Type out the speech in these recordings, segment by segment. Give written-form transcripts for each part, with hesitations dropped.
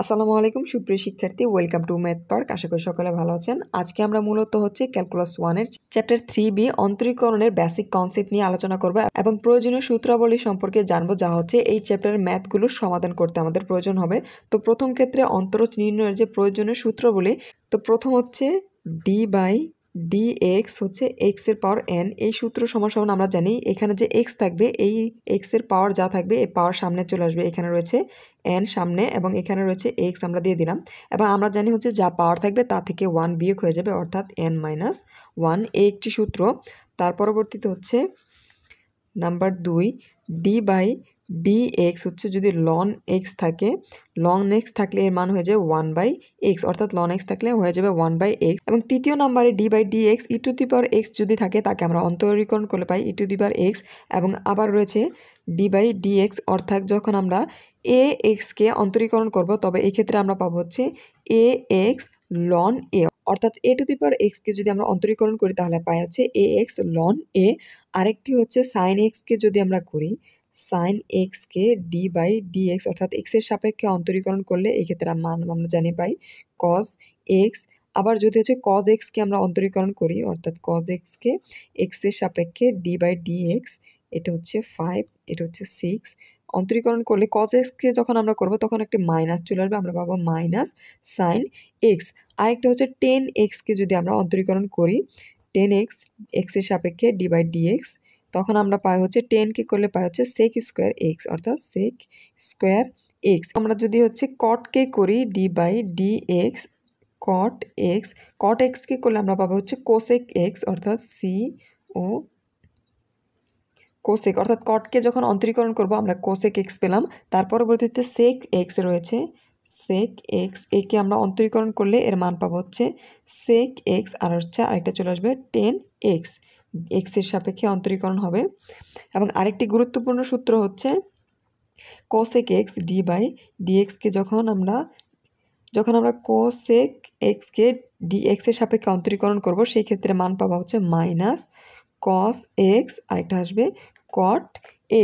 আসসালামু আলাইকুম সুপ্রিয় শিক্ষার্থী, ওয়েলকাম টু ম্যাথ পার্ক। আশা করি সকলে ভালো আছেন। আজকে আমরা মূলত ক্যালকুলাস 1-এর চ্যাপ্টার 3B অন্তরীকরণের বেসিক কনসেপ্ট নিয়ে আলোচনা করব এবং প্রয়োজনীয় সূত্রাবলী সম্পর্কে জানবো, যা এই চ্যাপ্টারের ম্যাথগুলোর সমাধান করতে আমাদের প্রয়োজন হবে। তো প্রথম ক্ষেত্রে অন্তরজ নির্ণয়ের যে প্রয়োজনীয় সূত্রবলী, তো প্রথম হচ্ছে d/dx x এর পাওয়ার n। এই সূত্র সমান আমরা জানি এখানে যে x থাকবে, এই x এর পাওয়ার যা থাকবে এই পাওয়ার সামনে চলে আসবে। এখানে রয়েছে n সামনে এবং এখানে রয়েছে x, আমরা দিয়ে দিলাম। এবং আমরা জানি যা পাওয়ার থাকবে তা থেকে 1 বিয়োগ হয়ে যাবে, অর্থাৎ n-1। এই একটি সূত্র। তার পরবর্তীতে নাম্বার 2, d/dx যদি লন x থাকে, লন x থাকলে এর মান হয়ে যাবে 1/x, অর্থাৎ লন x থাকলে হয়ে যাবে 1/x। এবং তৃতীয় নাম্বারে d/dx e⁻x যদি থাকে, তাকে আমরা অন্তরীকরণ করলে পাই e⁻x। এবং আবার রয়েছে d/dx, অর্থাৎ যখন আমরা ax-কে অন্তরীকরণ করব, তবে এক্ষেত্রে আমরা পাবো ax ln a, অর্থাৎ a⁻x-কে যদি আমরা অন্তরীকরণ করি তাহলে পাই ax ln a। আরেকটি sin x-কে যদি আমরা করি, sin x-কে d/dx, অর্থাৎ x এর সাপেক্ষে অন্তরীকরণ করলে এক্ষেত্রে মান আমরা জানি পাই cos x। আবার যদি cos x-কে আমরা অন্তরীকরণ করি, অর্থাৎ cos x-কে x এর সাপেক্ষে d/dx, এটা 5, এটা 6। অন্তরীকরণ করলে cos x-কে যখন আমরা করব তখন একটি মাইনাস চলে আসবে, আমরা পাবো মাইনাস sin x। আরেকটা tan x-কে যদি আমরা অন্তরীকরণ করি, tan x x এর সাপেক্ষে d/dx, তখন আমরা পাই tan-কে করলে পাই sec স্কোয়ার x, অর্থাৎ sec স্কোয়ার x। আমরা যদি cot-কে করি d/dx, cot x, cot x-কে করলে আমরা পাবো cosec x, অর্থাৎ cosec, অর্থাৎ cot-কে যখন অন্তরীকরণ করব আমরা cosec x পেলাম। তার পরবর্তীতে sec x রয়েছে, sec x, একে আমরা অন্তরীকরণ করলে এর মান পাবো sec x, আর আরেকটা চলে আসবে tan x, x এর সাপেক্ষে অন্তরীকরণ হবে। এবং আরেকটি গুরুত্বপূর্ণ সূত্র cosec x d/dx-কে যখন আমরা cosec x-কে dx এর সাপেক্ষে অন্তরীকরণ করব, সেই ক্ষেত্রে মান পাবো মাইনাস cos x, আরেকটা আসবে cot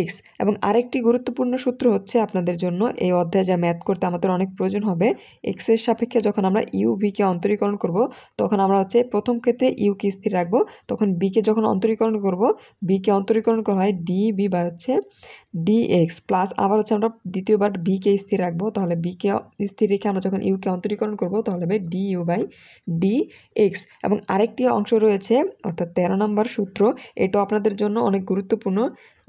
x। এবং আরেকটি গুরুত্বপূর্ণ সূত্র আপনাদের জন্য এই অধ্যায়ে যা ম্যাথ করতে আমাদের অনেক প্রয়োজন হবে, x এর সাপেক্ষে যখন আমরা u-v-কে অন্তরীকরণ করব, তখন আমরা প্রথম ক্ষেত্রে u-কে স্থির রাখবো, তখন b-কে যখন অন্তরীকরণ করব, b-কে অন্তরীকরণ করা হয় dv/dx, প্লাস আবার আমরা দ্বিতীয়বার b-কে স্থির রাখবো, তাহলে b-কে স্থির রেখে আমরা যখন u-কে অন্তরীকরণ করব তাহলে হবে du/dx। এবং আরেকটি অংশ রয়েছে, অর্থাৎ 13 নম্বর সূত্র, এটাও আপনাদের জন্য অনেক গুরুত্বপূর্ণ।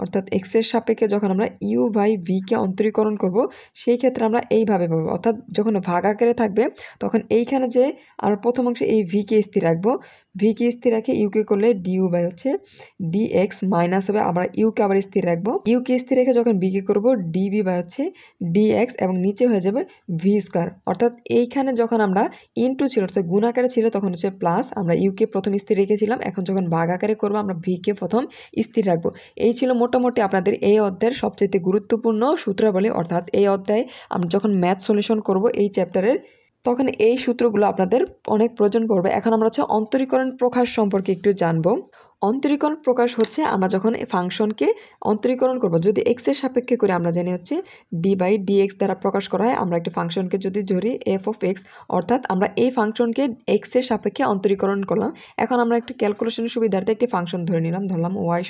অর্থাৎ x এর সাপেক্ষে যখন আমরা u/v-কে অন্তরীকরণ করব, সেই ক্ষেত্রে আমরা এইভাবে পাবো, অর্থাৎ যখন ভাগ আকারে থাকবে তখন এইখানে যে আমরা প্রথম অংশে এই v-কে স্থির রাখবো, v-কে স্থির রেখে u-কে করলে du/dx মাইনাস হবে, আমরা u-কে আবার স্থির রাখবো, u-কে স্থির রেখে যখন b-কে করবো dv/dx, এবং নিচে হয়ে যাবে v স্কোয়ার। অর্থাৎ এইখানে যখন আমরা ইনটু ছিল, অর্থাৎ গুণ আকারে ছিল, তখন প্লাস, আমরা u-কে প্রথম স্থির রেখেছিলাম, এখন যখন ভাগ আকারে করবো আমরা v-কে প্রথম স্থির রাখবো। এই ছিল মোটামুটি আপনাদের এই অধ্যায়ের সবচেয়ে গুরুত্বপূর্ণ সূত্রাবলী। অর্থাৎ এই অধ্যায়ে আমরা যখন ম্যাথ সলিউশন করব এই চ্যাপ্টারের, তখন এই সূত্রগুলো আপনাদের অনেক প্রয়োজন পড়বে। এখন আমরা অন্তরীকরণ প্রকাশ সম্পর্কে একটু জানবো। অন্তরীকরণ প্রকাশ আমরা যখন ফাংশনকে অন্তরীকরণ করব, যদি x এর সাপেক্ষে করে, আমরা জানি d/dx দ্বারা প্রকাশ করা হয়। আমরা একটা ফাংশনকে যদি ধরি f(x), অর্থাৎ আমরা এই ফাংশনকে x এর সাপেক্ষে অন্তরীকরণ করলাম। এখন আমরা একটু ক্যালকুলেশনের সুবিধার্থে একটি ফাংশন ধরে নিলাম, ধরলাম y =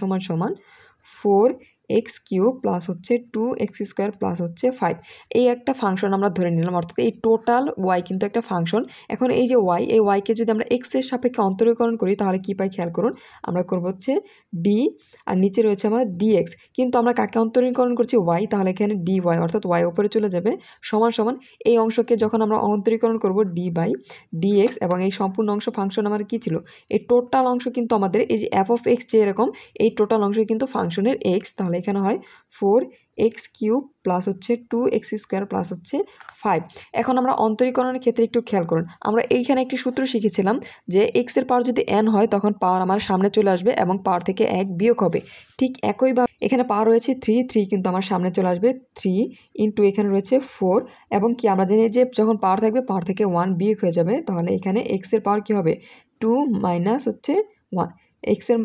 4x³ plus 2x² plus 5। এই একটা ফাংশন আমরা ধরে নিলাম, অর্থাৎ এই টোটাল y কিন্তু একটা ফাংশন। এখন এই যে y, এই y-কে যদি আমরা x এর সাপেক্ষে অন্তরীকরণ করি তাহলে কি পাই খেয়াল করুন, আমরা করব d, আর নিচে রয়েছে আমাদের dx, কিন্তু আমরা কাকে অন্তরীকরণ করছি y, তাহলে এখানে dy, অর্থাৎ y উপরে চলে যাবে, সমান সমান এই অংশকে যখন আমরা অন্তরীকরণ করব d/dx, এবং এই সম্পূর্ণ অংশ ফাংশন আমার কি ছিল, এই টোটাল অংশ কিন্তু আমাদের এই যে f(x) যে এরকম, এই টোটাল অংশ কিন্তু ফাংশনের x, তাহলে এখানে হয় 4x³ প্লাস 2x² প্লাস 5। এখন আমরা অন্তরীকরণের ক্ষেত্রে একটু খেয়াল করুন, আমরা এইখানে একটি সূত্র শিখেছিলাম যে x এর পাওয়ার যদি n হয় তখন পাওয়ার আমার সামনে চলে আসবে এবং পাওয়ার থেকে 1 বিয়োগ হবে। ঠিক একইভাবে এখানে পাওয়ার রয়েছে 3 কিন্তু আমার সামনে চলে আসবে 3 ইন্টু এখানে রয়েছে 4, এবং কি আমরা জানি যে যখন পাওয়ার থাকবে পাওয়ার থেকে 1 বিয়োগ হয়ে যাবে, তাহলে এখানে x এর পাওয়ার কি হবে 2 মাইনাস 1, x এর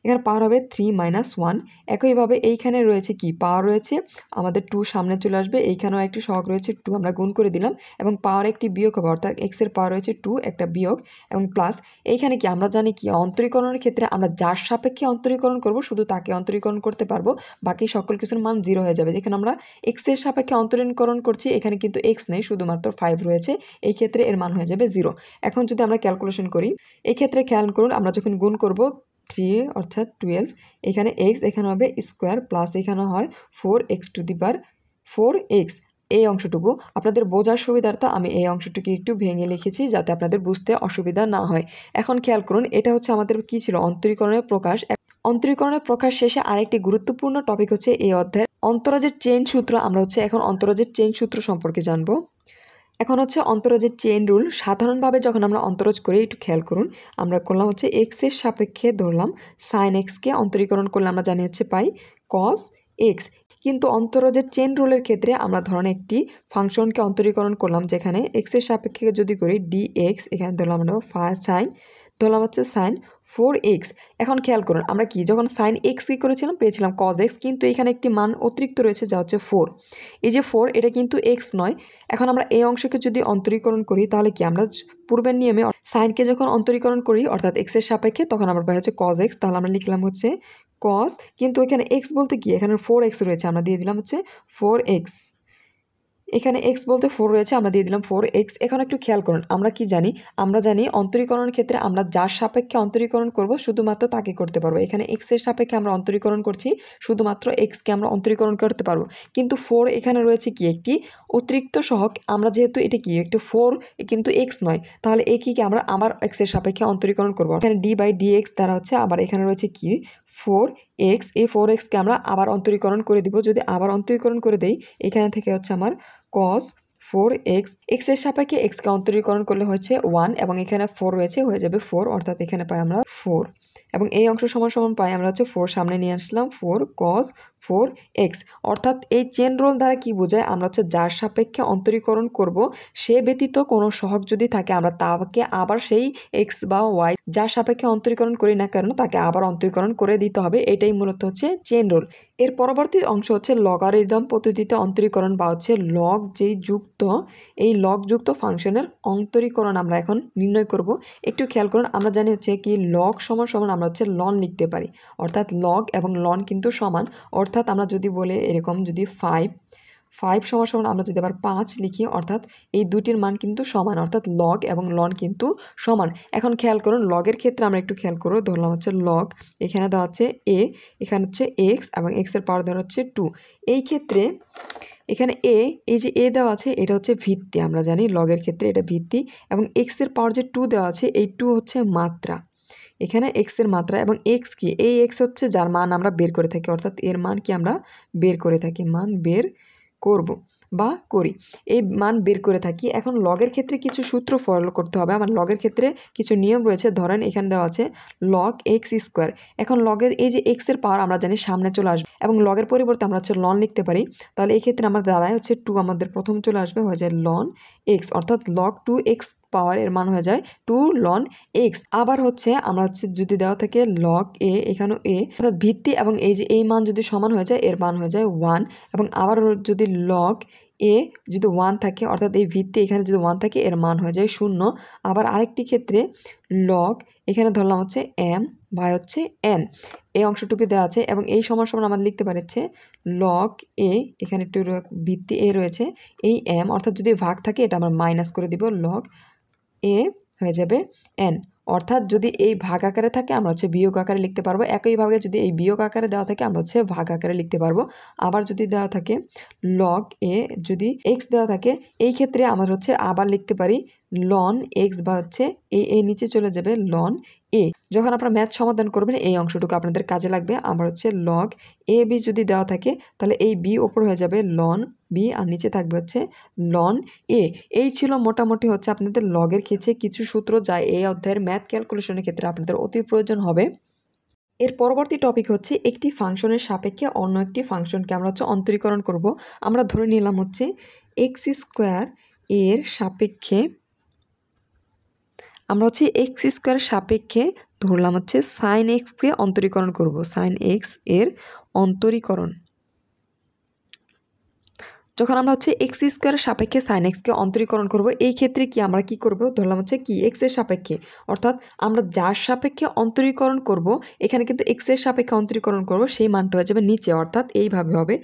এখানে পাওয়ার হবে 3 - 1। একইভাবে এইখানে রয়েছে কি পাওয়ার রয়েছে আমাদের 2 সামনে চলে আসবে, এইখানেও একটি সহগ রয়েছে 2, আমরা গুণ করে দিলাম এবং পাওয়ার একটি বিয়োগ হবে, অর্থাৎ এক্সের পাওয়ার রয়েছে 2 একটা বিয়োগ এবং প্লাস এইখানে কি আমরা জানি কি অন্তরীকরণের ক্ষেত্রে আমরা যার সাপেক্ষে অন্তরীকরণ করব শুধু তাকে অন্তরীকরণ করতে পারবো, বাকি সকল কিছুর মান 0 হয়ে যাবে। যেখানে আমরা এক্সের সাপেক্ষে অন্তরীকরণ করছি এখানে কিন্তু এক্স নেই, শুধুমাত্র 5 রয়েছে, এই ক্ষেত্রে এর মান হয়ে যাবে 0। এখন যদি আমরা ক্যালকুলেশন করি এই ক্ষেত্রে খেয়াল করুন, আমরা যখন গুণ করব 3 অর্থাৎ 12, এখানে এক্স এখানে হবে স্কোয়ার প্লাস এখানে হয় 4x⁴, এই অংশটুকু আপনাদের বোঝার সুবিধার্থে আমি এই অংশটুকু একটু ভেঙে লিখেছি যাতে আপনাদের বুঝতে অসুবিধা না হয়। এখন খেয়াল করুন, এটা হচ্ছে আমাদের কি ছিল অন্তরীকরণের প্রকাশ। অন্তরীকরণের প্রকাশ শেষে আরেকটি গুরুত্বপূর্ণ টপিক হচ্ছে এই অধ্যায়ের অন্তরাজের চেইন সূত্র। আমরা হচ্ছে এখন অন্তরাজের চেইন সূত্র সম্পর্কে জানবো। এখন হচ্ছে অন্তরাজের চেইন রুল। সাধারণভাবে যখন আমরা অন্তরাজ করি একটু খেয়াল করুন, আমরা করলাম হচ্ছে এক্সের সাপেক্ষে ধরলাম সাইন এক্সকে, অন্তরীকরণ করলে আমরা জানি হচ্ছে পাই কস এক্স। কিন্তু অন্তরাজের চেইন রুলের ক্ষেত্রে আমরা ধরেন একটি ফাংশনকে অন্তরীকরণ করলাম, যেখানে এক্সের সাপেক্ষে যদি করি ডিএক্স, এখানে ধরলাম আমরা সাইন, ধরলাম হচ্ছে সাইন 4x। এখন খেয়াল করুন, আমরা কি যখন সাইন এক্স কী করেছিলাম পেয়েছিলাম কজ এক্স, কিন্তু এখানে একটি মান অতিরিক্ত রয়েছে যা হচ্ছে 4। এই যে 4 এটা কিন্তু এক্স নয়। এখন আমরা এই অংশকে যদি অন্তরীকরণ করি তাহলে কি আমরা পূর্বের নিয়মে সাইনকে যখন অন্তরীকরণ করি অর্থাৎ এক্সের সাপেক্ষে তখন আমরা পাই হচ্ছে কজ এক্স, তাহলে আমরা লিখলাম হচ্ছে কজ, কিন্তু এখানে এক্স বলতে কি এখানে 4x রয়েছে, আমরা দিয়ে দিলাম হচ্ছে 4x। এখানে এক্স বলতে 4 রয়েছে, আমরা দিয়ে দিলাম 4x। এখন একটু খেয়াল করুন, আমরা কি জানি, আমরা জানি অন্তরীকরণের ক্ষেত্রে আমরা যার সাপেক্ষে অন্তরীকরণ করব শুধুমাত্র তাকে করতে পারবো। এখানে এক্সের সাপেক্ষে আমরা অন্তরীকরণ করছি, শুধুমাত্র এক্সকে আমরা অন্তরীকরণ করতে পারবো। কিন্তু 4 এখানে রয়েছে কি একটি অতিরিক্ত সহগ, আমরা যেহেতু এটা কি একটু 4 কিন্তু এক্স নয়, তাহলে এ কি আমরা আবার এক্সের সাপেক্ষে অন্তরীকরণ করবো। এখানে d/dx দ্বারা হচ্ছে আবার এখানে রয়েছে কি 4x, এই 4xকে আমরা আবার অন্তরীকরণ করে দিব। যদি আবার অন্তরীকরণ করে দেই এখানে থেকে হচ্ছে আমার cos 4x, এক্সের সাপেক্ষে এক্সকে অন্তরীকরণ করলে হচ্ছে 1 এবং এখানে 4 রয়েছে হয়ে যাবে 4, অর্থাৎ এখানে পাই আমরা 4 এবং এই অংশ সমান সমান পাই আমরা হচ্ছে 4 সামনে নিয়ে আসলাম 4 cos 4x। অর্থাৎ এই চেন রুল দ্বারা কি বোঝায়, আমরা হচ্ছে যার সাপেক্ষে অন্তরীকরণ করব সে ব্যতীত কোনো সহগ যদি থাকে আমরা তাকে আবার সেই এক্স বা ওয়াই যার সাপেক্ষে অন্তরীকরণ করি না কেন তাকে আবার অন্তরীকরণ করে দিতে হবে। এটাই মূলত হচ্ছে চেন রুল। এর পরবর্তী অংশ হচ্ছে লগারিদম পদ্ধতিতে অন্তরীকরণ বা হচ্ছে লগ যেই যুক্ত, এই লগ যুক্ত ফাংশনের অন্তরীকরণ আমরা এখন নির্ণয় করব। একটু খেয়াল করুন, আমরা জানি হচ্ছে কি লগ সমান সমান আমরা হচ্ছে লন লিখতে পারি, অর্থাৎ লগ এবং লন কিন্তু সমান। অর্থাৎ আমরা যদি বলে এরকম যদি 5 সমান সমান আমরা যদি আবার 5 লিখি, অর্থাৎ এই দুটির মান কিন্তু সমান, অর্থাৎ লগ এবং লন কিন্তু সমান। এখন খেয়াল করুন লগের ক্ষেত্রে আমরা একটু খেয়াল করব, ধরলাম হচ্ছে লগ, এখানে দেওয়া হচ্ছে এ, এখানে হচ্ছে এক্স এবং এক্সের পাওয়ার দেওয়া হচ্ছে 2। এই ক্ষেত্রে এখানে এই যে এ দেওয়া আছে এটা হচ্ছে ভিত্তি, আমরা জানি লগের ক্ষেত্রে এটা ভিত্তি, এবং এক্সের পাওয়ার যে 2 দেওয়া আছে এই 2 হচ্ছে মাত্রা, এখানে এক্সের মাত্রা, এবং এক্স কি এই এক্স হচ্ছে যার মান আমরা বের করে থাকি, অর্থাৎ এর মান কি আমরা বের করে থাকি, মান বের করব বা করি, এই মান বের করে থাকি। এখন লগের ক্ষেত্রে কিছু সূত্র ফলো করতে হবে, আমার লগের ক্ষেত্রে কিছু নিয়ম রয়েছে। ধরেন এখানে দেওয়া আছে লগ এক্স স্কোয়ার, এখন লগের এই যে এক্সের পাওয়ার আমরা জানি সামনে চলে আসবে এবং লগের পরিবর্তে আমরা হচ্ছে লন লিখতে পারি, তাহলে এই ক্ষেত্রে আমার দাঁড়ায় হচ্ছে 2 আমাদের প্রথম চলে আসবে, হয়ে যায় লন এক্স, অর্থাৎ লগ 2x পাওয়ার এর মান হয়ে যায় 2 লন এক্স। আবার হচ্ছে আমরা হচ্ছে যদি দেওয়া থাকে লগ এ, এখানেও এ, অর্থাৎ ভিত্তি এবং এই যে এই মান যদি সমান হয়ে যায় এর মান হয়ে যায় 1, এবং আবার যদি লগ এ যদি 1 থাকে অর্থাৎ এই ভিত্তি এখানে যদি 1 থাকে এর মান হয়ে যায় 0। আবার আরেকটি ক্ষেত্রে লগ এখানে ধরলাম হচ্ছে এম বাই হচ্ছে এন, এই অংশটুকু দেওয়া আছে এবং এই সমান সমান আমরা লিখতে পারছে লগ এ, এখানে একটু ভিত্তি এ রয়েছে, এই এম, অর্থাৎ যদি ভাগ থাকে এটা আমরা মাইনাস করে দিব, লগ এ হয়ে যাবে এন, অর্থাৎ যদি এই ভাগ আকারে থাকে আমরা হচ্ছে বিয়োগ আকারে লিখতে পারবো। একইভাবে যদি এই বিয়োগ আকারে দেওয়া থাকে আমরা হচ্ছে ভাগ আকারে লিখতে পারবো। আবার যদি দেওয়া থাকে লগ এ, যদি এক্স দেওয়া থাকে এই ক্ষেত্রে আমরা হচ্ছে আবার লিখতে পারি লন এক্স বা হচ্ছে এই নিচে চলে যাবে লন এ। যখন আপনারা ম্যাথ সমাধান করবেন এই অংশটুকু আপনাদের কাজে লাগবে। আবার হচ্ছে লগ এ বি যদি দেওয়া থাকে তাহলে এই বি ওপর হয়ে যাবে লন বি আর নিচে থাকবে হচ্ছে লন এ। এই ছিল মোটামুটি হচ্ছে আপনাদের লগের ক্ষেত্রে কিছু সূত্র যা এই অধ্যায়ের ম্যাথ ক্যালকুলেশনের ক্ষেত্রে আপনাদের অতি প্রয়োজন হবে। এর পরবর্তী টপিক হচ্ছে একটি ফাংশনের সাপেক্ষে অন্য একটি ফাংশনকে আমরা হচ্ছে অন্তরীকরণ করব। আমরা ধরে নিলাম হচ্ছে এক্স স্কোয়ার এর সাপেক্ষে আমরা হচ্ছে এক্স স্কোয়ার সাপেক্ষে ধরলাম হচ্ছে সাইন এক্সকে অন্তরীকরণ করব, সাইন এক্স এর অন্তরীকরণ। যখন আমরা হচ্ছে এক্স স্কোয়ারের সাপেক্ষে সাইন এক্সকে অন্তরীকরণ করব, এই ক্ষেত্রে কি আমরা কি করব, ধরলাম হচ্ছে কি এক্সের সাপেক্ষে, অর্থাৎ আমরা যার সাপেক্ষে অন্তরীকরণ করব, এখানে কিন্তু এক্সের সাপেক্ষে অন্তরীকরণ করব, সেই মানটা হয়ে যাবে নিচে, অর্থাৎ এইভাবে হবে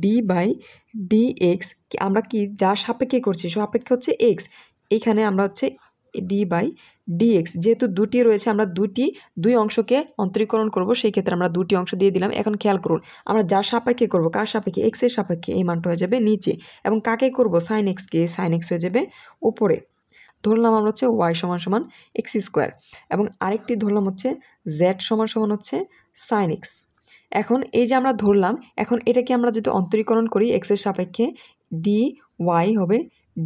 d/dx। আমরা কি যার সাপেক্ষে করছি, সাপেক্ষে হচ্ছে এক্স, এইখানে আমরা হচ্ছে d/dx, যেহেতু দুটি রয়েছে আমরা দুই অংশকে অন্তরীকরণ করব, সেই ক্ষেত্রে আমরা দুটি অংশ দিয়ে দিলাম। এখন খেয়াল করুন, আমরা যার সাপেক্ষে করব, কার সাপেক্ষে, এক্সের সাপেক্ষে, এই মানটা হয়ে যাবে নিচে, এবং কাকে করব, সাইন এক্সকে, সাইন এক্স হয়ে যাবে উপরে। ধরলাম আমরা হচ্ছে ওয়াই সমান সমান এক্স স্কোয়ার, এবং আরেকটি ধরলাম হচ্ছে জেড সমান সমান হচ্ছে সাইন এক্স। এখন এই যে আমরা ধরলাম, এখন এটাকে আমরা যদি অন্তরীকরণ করি এক্সের সাপেক্ষে, ডি ওয়াই হবে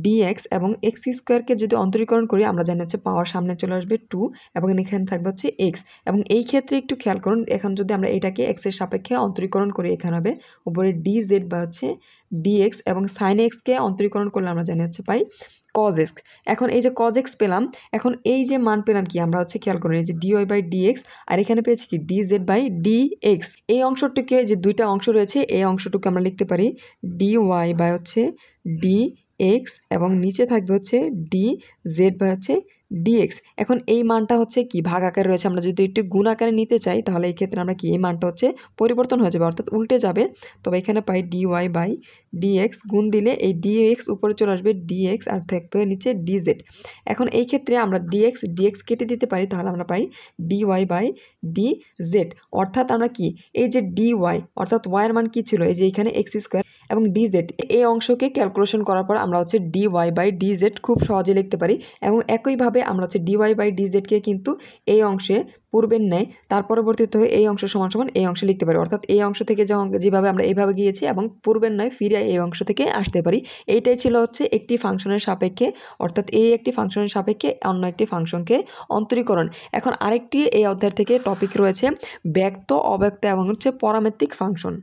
ডিএক্স, এবং এক্স স্কোয়ারকে যদি অন্তরীকরণ করি আমরা জানি হচ্ছে পাওয়ার সামনে চলে আসবে 2, এবং এখানে থাকবে হচ্ছে এক্স। এবং এই ক্ষেত্রে একটু খেয়াল করুন, এখন যদি আমরা এটাকে এক্সের সাপেক্ষে অন্তরীকরণ করি, এখানে হবে উপরে ডিজেড বা হচ্ছে ডিএক্স, এবং সাইন এক্সকে অন্তরীকরণ করলে আমরা জানি হচ্ছে পাই কজ এক্স। এখন এই যে কজ এক্স পেলাম, এখন এই যে মান পেলাম কি, আমরা হচ্ছে খেয়াল করুন এই যে dy/dx, আর এখানে পেয়েছি কি dz/dx। এই অংশটিকে, যে দুইটা অংশ রয়েছে, এই অংশটুকু আমরা লিখতে পারি dy বাই হচ্ছে dx, এবং নিচে থাকবে হচ্ছে dz বাই হচ্ছে dx। এখন এই মানটা হচ্ছে কি ভাগ আকারে রয়েছে, আমরা যদি একটু গুণ আকারে নিতে চাই তাহলে এই ক্ষেত্রে আমরা কি এই মানটা হচ্ছে পরিবর্তন হয়ে যাবে, অর্থাৎ উল্টে যাবে। তবে এখানে পাই dy/dx, গুণ দিলে এই dx উপরে চলে আসবে dx, আর থাকবে নিচে dz। এখন এই ক্ষেত্রে আমরা dx কেটে দিতে পারি, তাহলে আমরা পাই dy/dz, অর্থাৎ আমরা কি এই যে dy, অর্থাৎ y এর মান কি ছিল, এই যে এখানে এক্স স্কোয়ার এবং dz, এই অংশকে ক্যালকুলেশন করার পর আমরা হচ্ছে dy/dz খুব সহজে লিখতে পারি। এবং একইভাবে আমরা হচ্ছে dy/dz-কে কিন্তু এই অংশে পূর্বের ন্যায় তার পরবর্তীতে হয়ে এই অংশ সমান সমান এই অংশে লিখতে পারি, অর্থাৎ এই অংশ থেকে যেভাবে আমরা এইভাবে গিয়েছি এবং পূর্বের ন্যায় ফিরে এই অংশ থেকে আসতে পারি। এইটাই ছিল হচ্ছে একটি ফাংশনের সাপেক্ষে, অর্থাৎ এই একটি ফাংশনের সাপেক্ষে অন্য একটি ফাংশনকে অন্তরীকরণ। এখন আরেকটি এই অধ্যায় থেকে টপিক রয়েছে ব্যক্ত, অব্যক্ত এবং হচ্ছে পরামেত্রিক ফাংশন।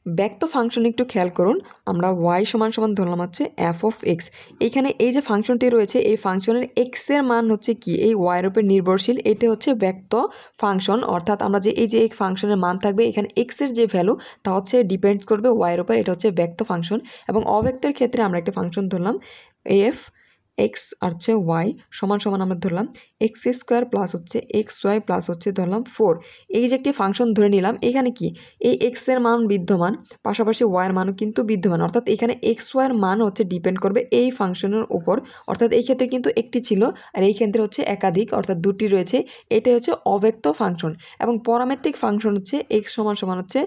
ব্যক্ত ফাংশন একটু খেয়াল করুন, আমরা y সমান সমান ধরলাম হচ্ছে f(x). এইখানে এই যে ফাংশনটি রয়েছে, এই ফাংশনের x এর মান হচ্ছে কি এই y এর উপর নির্ভরশীল, এটা হচ্ছে ব্যক্ত ফাংশন। অর্থাৎ আমরা যে এই যে এই ফাংশনের মান থাকবে, এখানে x এর যে ভ্যালু তা হচ্ছে ডিপেন্ডস করবে y এর উপর, এটা হচ্ছে ব্যক্ত ফাংশন। এবং অব্যক্তের ক্ষেত্রে আমরা একটা ফাংশন ধরলাম f(x) আর হচ্ছে y সমান সমান আমরা ধরলাম এক্স স্কোয়ার প্লাস হচ্ছে xy প্লাস হচ্ছে ধরলাম 4। এই যে একটি ফাংশন ধরে নিলাম, এখানে কি এই এক্স এর মান বিদ্যমান, পাশাপাশি ওয়াই এর মানও কিন্তু বিদ্যমান, অর্থাৎ এখানে এক্স ওয়াই এর মান হচ্ছে ডিপেন্ড করবে এই ফাংশনের উপর। অর্থাৎ এই ক্ষেত্রে কিন্তু একটি ছিল, আর এই ক্ষেত্রে হচ্ছে একাধিক, অর্থাৎ দুটি রয়েছে। এটাই হচ্ছে অব্যক্ত ফাংশন। এবং পরামেত্রিক ফাংশন হচ্ছে এক্স সমান সমান হচ্ছে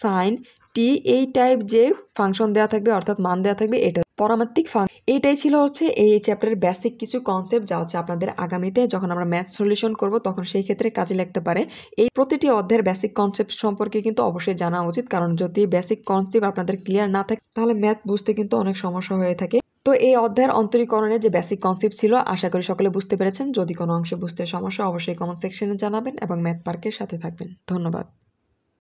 সাইন টি, এই টাইপ যে ফাংশন দেওয়া থাকবে, অর্থাৎ মান দেওয়া থাকবে, এটা পরামেত্রিক ফাংশন। এইটাই ছিল হচ্ছে এই চ্যাপ্টারের বেসিক কিছু কনসেপ্ট, যা হচ্ছে আপনাদের আগামীতে যখন আমরা ম্যাথ সলিউশন করব তখন সেই ক্ষেত্রে কাজে লাগতে পারে। এই প্রতিটি অধ্যায়ের বেসিক কনসেপ্ট সম্পর্কে কিন্তু অবশ্যই জানা উচিত, কারণ যদি বেসিক কনসেপ্ট আপনাদের ক্লিয়ার না থাকে তাহলে ম্যাথ বুঝতে কিন্তু অনেক সমস্যা হয়ে থাকে। তো এই অধ্যায়ের অন্তরীকরণের যে বেসিক কনসেপ্ট ছিল, আশা করি সকলে বুঝতে পেরেছেন। যদি কোনো অংশে বুঝতে সমস্যা অবশ্যই কমেন্ট সেকশনে জানাবেন এবং ম্যাথ পার্কের সাথে থাকবেন। ধন্যবাদ।